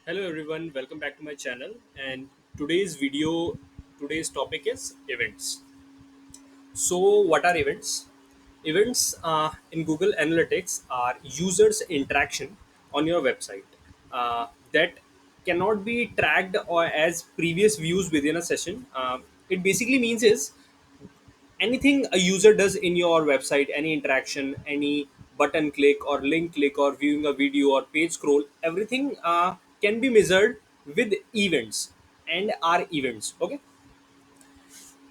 Hello everyone, welcome back to my channel. And today's topic is events. So, what are events? Events in Google Analytics are users' interaction on your website that cannot be tracked or as previous views within a session. It basically means is anything a user does in your website, any interaction, any button click or link click or viewing a video or page scroll, everything can be measured with events and are events. Okay,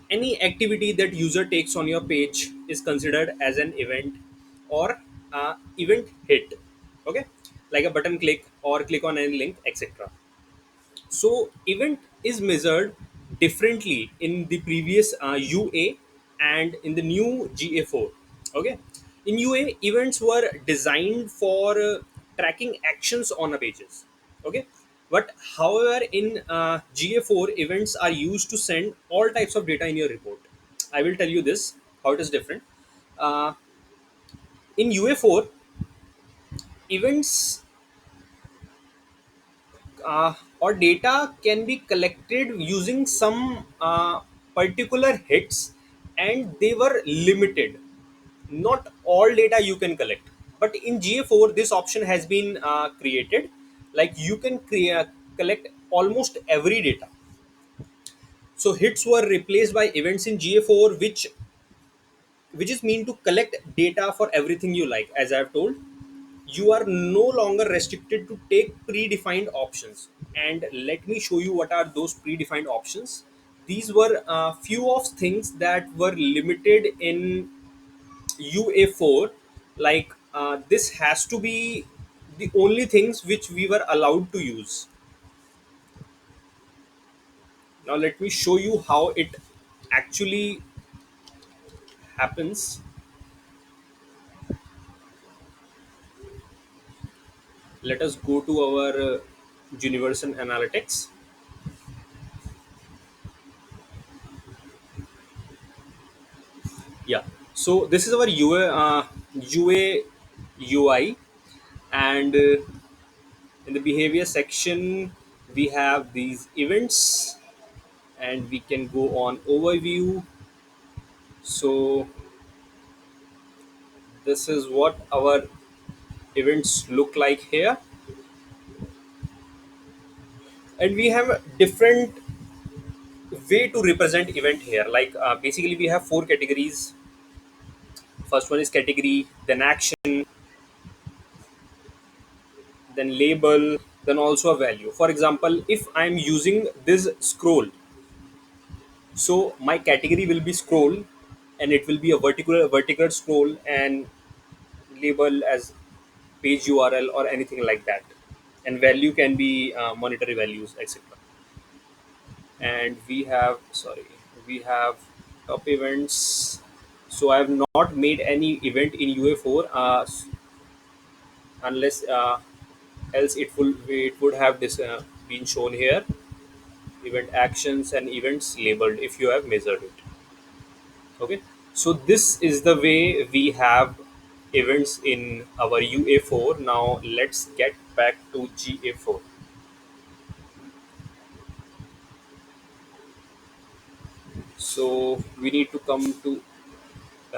any activity that user takes on your page is considered as an event or event hit. Okay, like a button click or click on any link, etc. So event is measured differently in the previous UA and in the new GA4. Okay, in UA, events were designed for tracking actions on a pages. Okay, but however, in GA4, events are used to send all types of data in your report. I will tell you this how it is different. Uh, in UA4, events or data can be collected using some particular hits, and they were limited. Not all data you can collect, but in GA4 this option has been created, like you can collect almost every data. So hits were replaced by events in GA4, which is mean to collect data for everything you like. As I've told, you are no longer restricted to take predefined options. And let me show you what are those predefined options. These were few of things that were limited in UA4. Like this has to be the only things which we were allowed to use. Now let me show you how it actually happens. Let us go to our Universal Analytics. Yeah, so this is our UA UI, and in the behavior section we have these events, and we can go on overview. So this is what our events look like here, and we have a different way to represent event here. Like basically we have four categories. First one is category, then action, then label, then also a value. For example, if I'm using this scroll, so my category will be scroll, and it will be a vertical scroll, and label as page URL or anything like that, and value can be monetary values, etc. And we have top events. So I have not made any event in UA4, unless else it would have been shown here, event actions and events labeled if you have measured it. Okay, so this is the way we have events in our UA4. Now let's get back to GA4. So we need to come to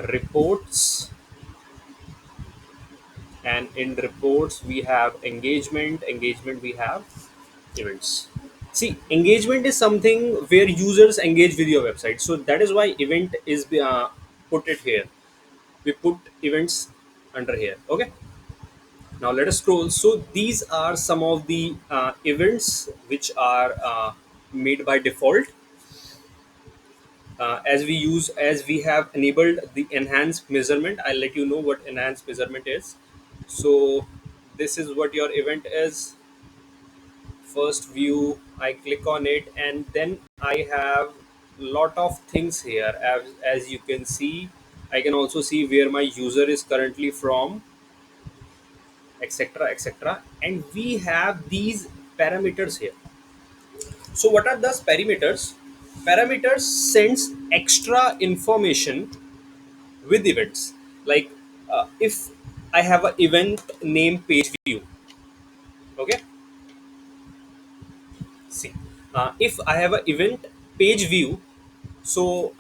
reports, and in reports we have engagement we have events. See, engagement is something where users engage with your website, so that is why event is put it here. We put events under here. Okay, now let us scroll. So these are some of the events which are made by default. As we have enabled the enhanced measurement, I'll let you know what enhanced measurement is. So this is what your event is. First view, I click on it, and then I have lot of things here. As you can see, I can also see where my user is currently from, etc, etc, and we have these parameters here. So what are those parameters? Parameters sends extra information with events. Like if I have an event name page view. Okay, See, if I have an event page view, so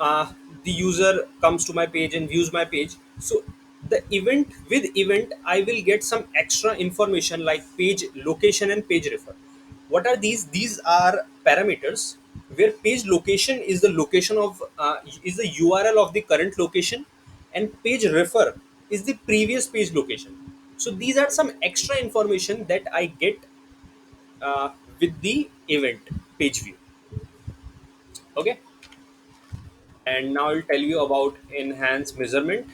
the user comes to my page and views my page. So the event, with event I will get some extra information like page location and page refer. What are these are parameters where page location is the location of is the URL of the current location, and page refer is the previous page location. So these are some extra information that I get uh, with the event page view. Okay, and now I'll tell you about enhanced measurement.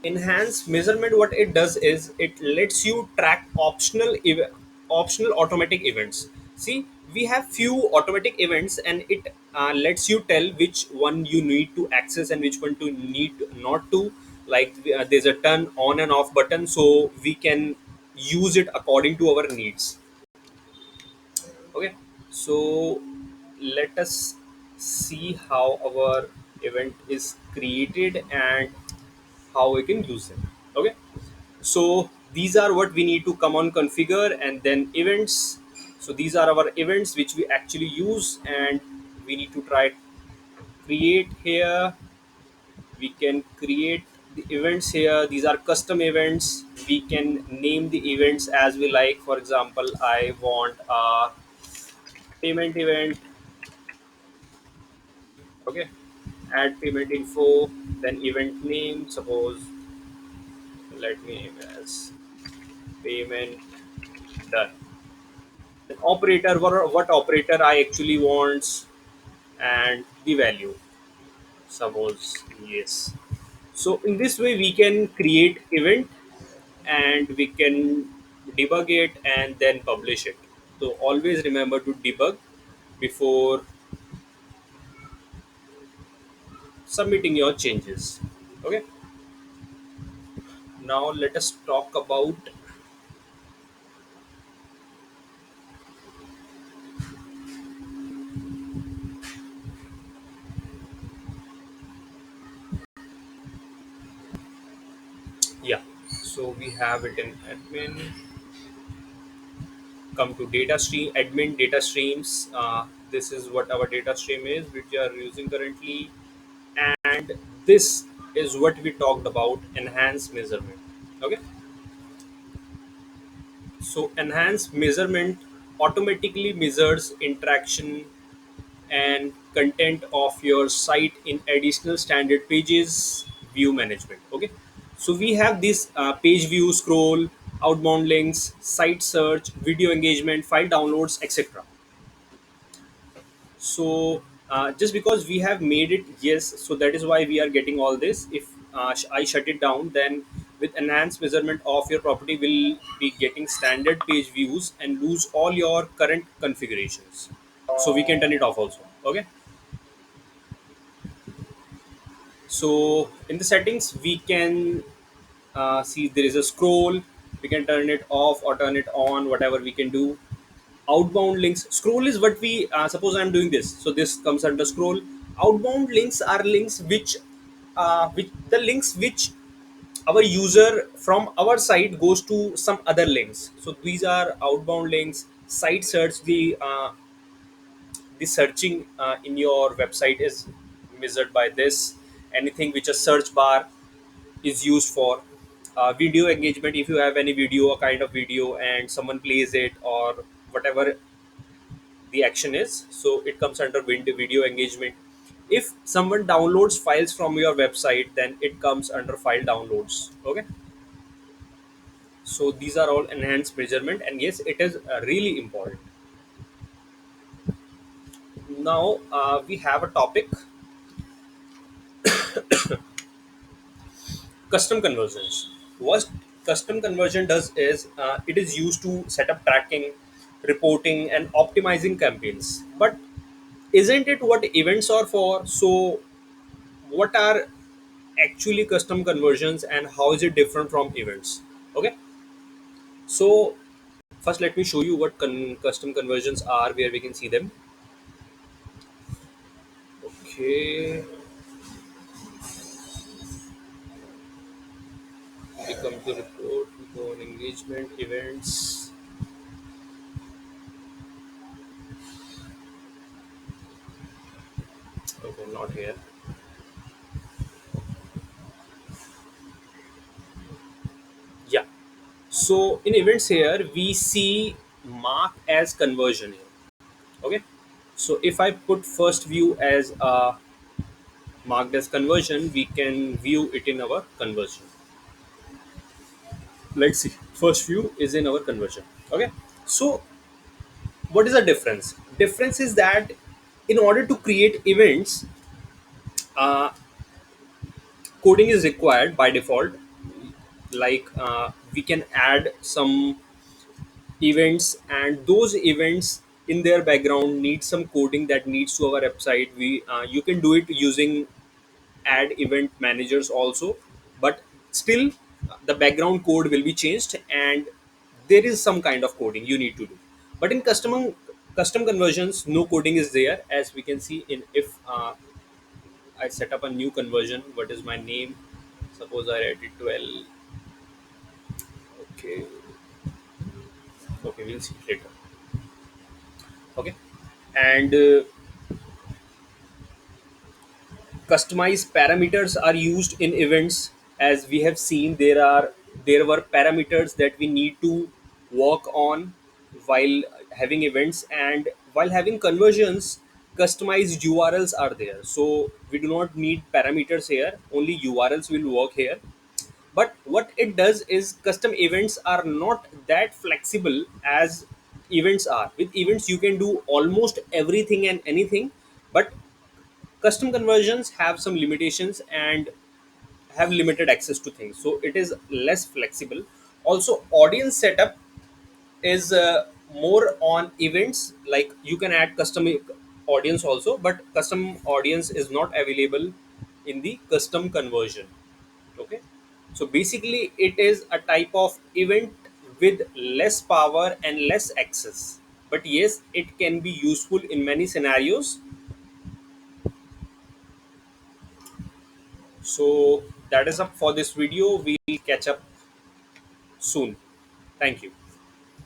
Enhanced measurement, what it does is it lets you track optional automatic events. See, we have few automatic events, and it lets you tell which one you need to access and which one to need not to. Like there's a turn on and off button, so we can use it according to our needs. Okay, so let us see how our event is created and how we can use it. Okay, so these are what we need to come on configure, and then events. So these are our events which we actually use, and we need to try create here. We can create the events here. These are custom events. We can name the events as we like. For example, I want a payment event. Okay, add payment info, then event name, suppose let me name as payment done. Then operator, what operator I actually wants, and the value, suppose yes. So in this way we can create event, and we can debug it and then publish it. So always remember to debug before submitting your changes. Okay, now let us talk about, yeah. So we have it in admin. Come to data stream, admin data streams. This is what our data stream is, which we are using currently, and this is what we talked about, enhanced measurement. Okay, so enhanced measurement automatically measures interaction and content of your site in additional standard pages view management. Okay, so we have this page view, scroll, outbound links, site search, video engagement, file downloads, etc. So just because we have made it yes, so that is why we are getting all this. If I shut it down, then with enhanced measurement of your property will be getting standard page views and lose all your current configurations. So we can turn it off also. Okay, so in the settings we can see there is a scroll. We can turn it off or turn it on, whatever we can do. Outbound links, scroll is what we suppose I'm doing this, so this comes under scroll. Outbound links are links which the links which our user from our site goes to some other links. So these are outbound links. Site search, the searching in your website is measured by this. Anything which a search bar is used for. Video engagement, if you have any video, a kind of video, and someone plays it or whatever the action is, so it comes under video engagement. If someone downloads files from your website, then it comes under file downloads. Okay, so these are all enhanced measurement, and yes, it is really important. Now we have a topic, custom conversions. What custom conversion does is it is used to set up tracking, reporting, and optimizing campaigns. But isn't it what events are for? So what are actually custom conversions and how is it different from events? Okay, so first let me show you what custom conversions are, where we can see them. Okay, we come to report, we go on engagement events. Okay, not here. Yeah. So in events here, we see mark as conversion here. Okay. So if I put first view as marked as conversion, we can view it in our conversion. Let's see. First view is in our conversion. Okay. So what is the difference? Difference is that in order to create events, uh, coding is required by default. Like we can add some events, and those events in their background need some coding that needs to our website. We You can do it using add event managers also, but still the background code will be changed, and there is some kind of coding you need to do. But in custom conversions, no coding is there. As we can see, in if I set up a new conversion, what is my name, suppose I write it 12. Okay. Okay, we'll see later. Okay. And customized parameters are used in events. As we have seen, there were parameters that we need to work on while having events, and while having conversions, customized urls are there, so we do not need parameters here, only urls will work here. But what it does is custom events are not that flexible as events are. With events you can do almost everything and anything, but custom conversions have some limitations and have limited access to things, so it is less flexible. Also, audience setup is more on events. Like you can add custom audience also, but custom audience is not available in the custom conversion. Okay. So basically it is a type of event with less power and less access, but yes, it can be useful in many scenarios. So that is up for this video. We'll catch up soon. Thank you.